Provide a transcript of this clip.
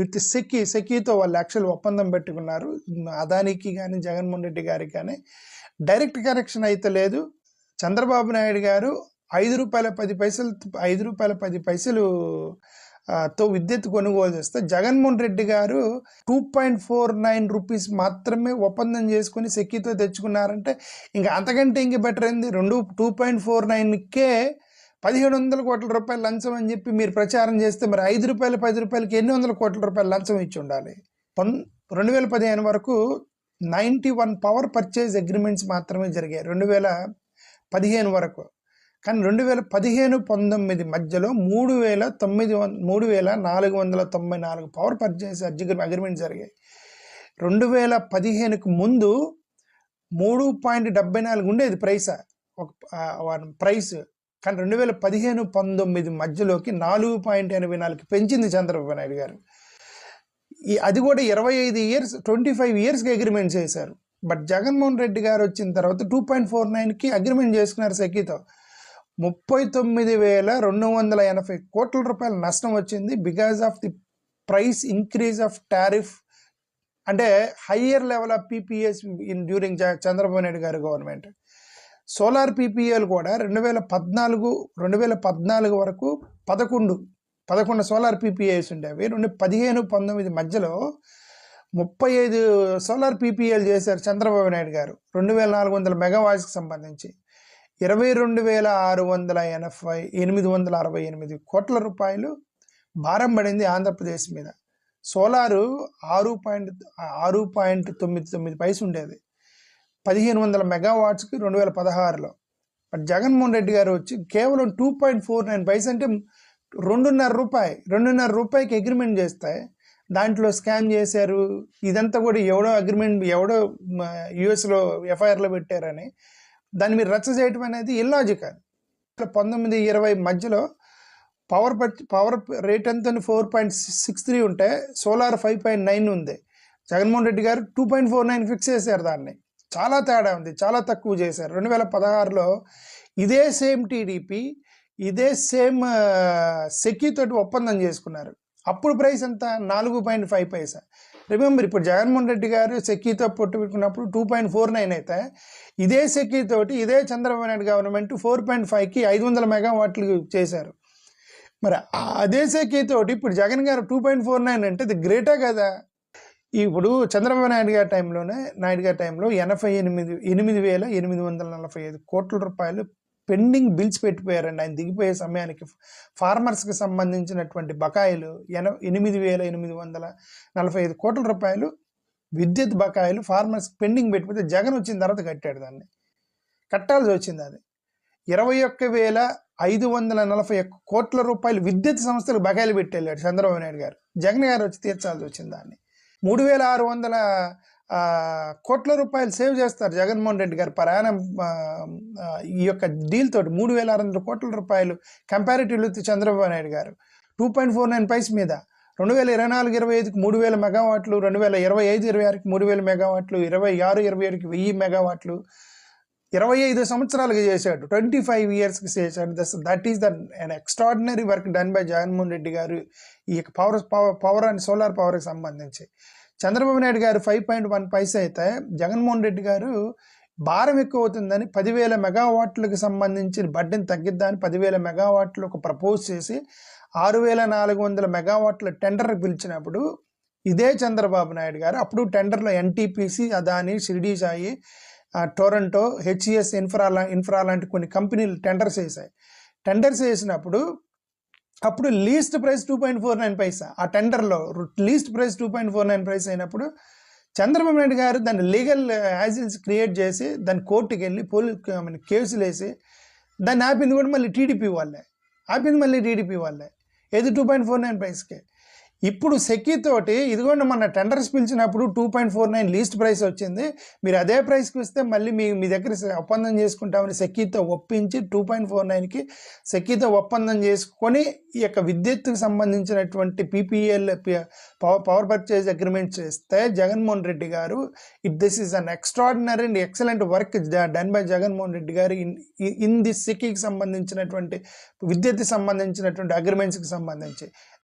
With సెకీతో వాళ్ళు actual ఒప్పందం పెట్టుకున్నారు. అదానికి కానీ జగన్మోహన్ రెడ్డి గారికి కానీ డైరెక్ట్ కనెక్షన్ అయితే లేదు. చంద్రబాబు నాయుడు గారు ₹5.10 తో విద్యుత్ కొనుగోలు చేస్తే జగన్మోహన్ రెడ్డి గారు ₹2.49 మాత్రమే ఒప్పందం చేసుకుని సెకీతో తెచ్చుకున్నారంటే ఇంకా అంతకంటే ఇంక బెటర్ అయింది. 2.49కే 1,700 కోట్ల రూపాయలు లంచం అని చెప్పి మీరు ప్రచారం చేస్తే మరి ₹5 ఎన్ని వందల కోట్ల రూపాయలు లంచం ఇచ్చి ఉండాలి. 2015 వరకు 91 పవర్ పర్చేజ్ అగ్రిమెంట్స్ మాత్రమే జరిగాయి 2015 వరకు. కానీ 2015-19 మధ్యలో 3,494 పవర్ పర్చేజ్ అగ్రిమెంట్ జరిగాయి. 2015కు ముందు 3.74 ఉండేది ప్రైస్. కానీ 2015-19 మధ్యలోకి 4.84 పెంచింది చంద్రబాబు నాయుడు గారు. అది కూడా 25 ఇయర్స్కి అగ్రిమెంట్ చేశారు. బట్ జగన్మోహన్ రెడ్డి గారు వచ్చిన తర్వాత 2.49కి అగ్రిమెంట్ చేసుకున్నారు సెకీతో. 39,280 కోట్ల రూపాయల నష్టం వచ్చింది because of the price increase of tariff, అంటే higher level of PPS during Chandrababu Naidu గారి గవర్నమెంట్. సోలార్ పీపీఎల్ కూడా 2014 వరకు 11 సోలార్ పీపీఎస్ ఉండేవి. 2015-19 మధ్యలో 35 సోలార్ పీపీఎల్ చేశారు చంద్రబాబు నాయుడు గారు 2,400 మెగావాట్స్కి సంబంధించి. 22,868 కోట్ల రూపాయలు భారం పడింది ఆంధ్రప్రదేశ్ మీద. సోలారు 6.99 ఉండేది 1,500 మెగావాట్స్కి 2016లో. బట్ జగన్మోహన్ రెడ్డి గారు వచ్చి కేవలం 2.49 అంటే ₹2.5కి అగ్రిమెంట్ చేస్తే దాంట్లో స్కామ్ చేశారు. ఇదంతా కూడా ఎవడో యుఎస్లో ఎఫ్ఐఆర్లో పెట్టారని దాన్ని మీరు రచ్చ చేయటం అనేది ఇల్లాజికల్. 19-20 మధ్యలో పవర్ రేట్ ఎంత 4.63 ఉంటే సోలార్ 5.9 ఉంది. జగన్మోహన్ రెడ్డి గారు 2.49 ఫిక్స్ చేశారు. దాన్ని చాలా తేడా ఉంది, చాలా తక్కువ చేశారు. 2016లో ఇదే సేమ్ టీడీపీ ఇదే సేమ్ సెకీతోటి ఒప్పందం చేసుకున్నారు. అప్పుడు ప్రైస్ ఎంత 4.5 రిమెంబర్. ఇప్పుడు జగన్మోహన్ రెడ్డి గారు సెకీతో పొట్టు పెట్టుకున్నప్పుడు 2.49 అయితే ఇదే సెకీతోటి ఇదే చంద్రబాబు నాయుడు గవర్నమెంట్ 4.5కి 500 మెగావాట్లు చేశారు. మరి అదే సెకీతోటి ఇప్పుడు జగన్ గారు 2.49 అంటే ఇది గ్రేటా కదా. ఇప్పుడు చంద్రబాబు నాయుడు గారి టైంలో 8,845 కోట్ల రూపాయలు పెండింగ్ బిల్స్ పెట్టిపోయారండి. ఆయన దిగిపోయే సమయానికి ఫార్మర్స్కి సంబంధించినటువంటి బకాయిలు 8,845 కోట్ల రూపాయలు విద్యుత్ బకాయిలు ఫార్మర్స్ పెండింగ్ పెట్టిపోతే జగన్ వచ్చిన తర్వాత కట్టాడు. దాన్ని కట్టాల్సి వచ్చింది. అది 21,541 కోట్ల రూపాయలు విద్యుత్ సంస్థలకు బకాయిలు పెట్టేళ్ళాడు చంద్రబాబు నాయుడు గారు. జగన్ గారు వచ్చి తీర్చాల్సి వచ్చింది. దాన్ని 3,600 కోట్ల రూపాయలు సేవ్ చేస్తారు జగన్మోహన్ రెడ్డి గారు ప్రయాణం ఈ యొక్క డీల్ తోటి. 3,600 కోట్ల రూపాయలు కంపారిటివ్లీ చంద్రబాబు నాయుడు గారు 2.49 మీద 2024-25కి 3,000 మెగావాట్లు, 2025-26కి 3,000 మెగావాట్లు, 26-27కి 1,000 మెగావాట్లు 25 సంవత్సరాలుగా చేశాడు. 25 ఇయర్స్కి చేశాడు. That is an extraordinary work done by Jaganmohan Reddy గారు ఈ పవర్ అండ్ సోలార్ పవర్కి సంబంధించి. చంద్రబాబు నాయుడు గారు 5.1 అయితే జగన్మోహన్ రెడ్డి గారు భారం ఎక్కువ అవుతుందని 10,000 మెగావాట్లకు సంబంధించి బడ్డీని తగ్గిద్దామని 10,000 మెగావాట్లు ఒక ప్రపోజ్ చేసి 6,400 మెగావాట్ల టెండర్ పిలిచినప్పుడు ఇదే చంద్రబాబు నాయుడు గారు అప్పుడు టెండర్లో NTPC, Adani, Shirdi Sai, Toronto, HES infra లాంటి కొన్ని కంపెనీలు టెండర్స్ వేసాయి. టెండర్స్ వేసినప్పుడు అప్పుడు లీస్ట్ ప్రైస్ 2.49. ఆ టెండర్లో లీస్ట్ ప్రైస్ 2.49 అయినప్పుడు చంద్రబాబు నాయుడు గారు దాన్ని లీగల్ యాజిల్స్ క్రియేట్ చేసి దాన్ని కోర్టుకి వెళ్ళి కేసులు వేసి దాన్ని ఆపింది కూడా మళ్ళీ టీడీపీ వాళ్ళే. ఏది 2.49. ఇప్పుడు సెకీతోటి ఇదిగోండి మన టెండర్స్ పిలిచినప్పుడు 2.49 లీస్ట్ ప్రైస్ వచ్చింది, మీరు అదే ప్రైస్కి ఇస్తే మళ్ళీ మీ దగ్గర ఒప్పందం చేసుకుంటామని సెకీతో ఒప్పించి 2.49కి సెకీతో ఒప్పందం చేసుకొని ఈ యొక్క విద్యుత్తుకు సంబంధించినటువంటి పీపీఎల్ పవర్ పర్చేజ్ అగ్రిమెంట్ చేస్తే జగన్మోహన్ రెడ్డి గారు this is an extraordinary and excellent work done by Jaganmohan Reddy గారు ఇన్ ది సెకీకి సంబంధించినటువంటి విద్యుత్కి సంబంధించినటువంటి అగ్రిమెంట్స్కి సంబంధించి.